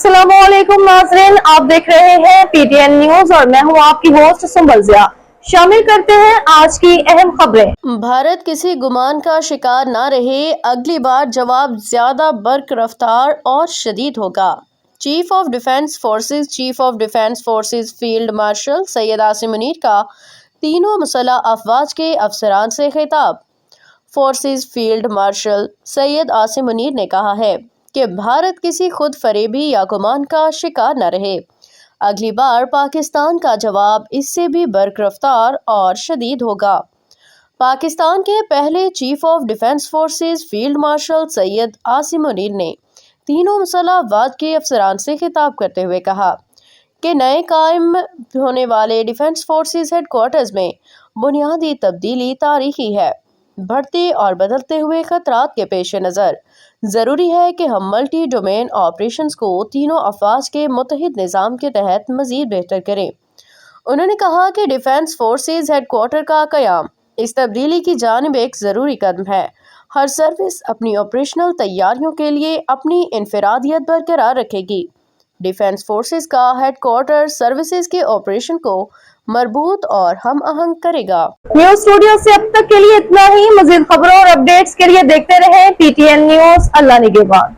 अस्सलाम वालेकुम नाज़रीन, आप देख रहे हैं पीटीएन न्यूज और मैं हूं आपकी होस्ट सुंबल ज़िया। शामिल करते हैं आज की अहम खबरें। भारत किसी गुमान का शिकार न रहे, अगली बार जवाब ज्यादा बर्क रफ्तार और शदीद होगा। Chief of defence forces field marshal Syed Asim Munir का तीनों मुसल्लह अफवाज के अफसरान से खिताब। Forces field marshal Syed Asim Munir ने कहा है कि भारत किसी खुद फरेबी या गुमान का शिकार न रहे। अगली बार पाकिस्तान का जवाब इससे भी बर्क रफ्तार और शदीद होगा। पाकिस्तान के पहले chief of defence forces field marshal Syed Asim Munir ने तीनों मुसल्लह अफवाज के अफसरान से खिताब करते हुए कहा कि नए कायम होने वाले डिफेंस फोर्सेज हेडक्वार्टर्स में बुनियादी तब्दीली तारीखी है। बढ़ते और बदलते हुए खतरात के पेश नज़र ज़रूरी है कि हम मल्टी डोमेन ऑपरेशंस को तीनों अफवाज के मुत्तहिद निज़ाम के तहत मज़ीद बेहतर करें। उन्होंने कहा कि डिफेंस फोर्सेज हेडक्वार्टर का क़याम इस तब्दीली की जानिब एक ज़रूरी कदम है। हर सर्विस अपनी ऑपरेशनल तैयारियों के लिए अपनी इनफरादियत बरकरार रखेगी। डिफेंस फोर्सेज का हेडक्वार्टर सर्विसेज के ऑपरेशन को मरबूत और हम आहंग करेगा। न्यूज स्टूडियो से अब तक के लिए इतना ही। मज़ीद खबरों और अपडेट्स के लिए देखते रहें पीटीएन न्यूज। अल्लाह निगहबान।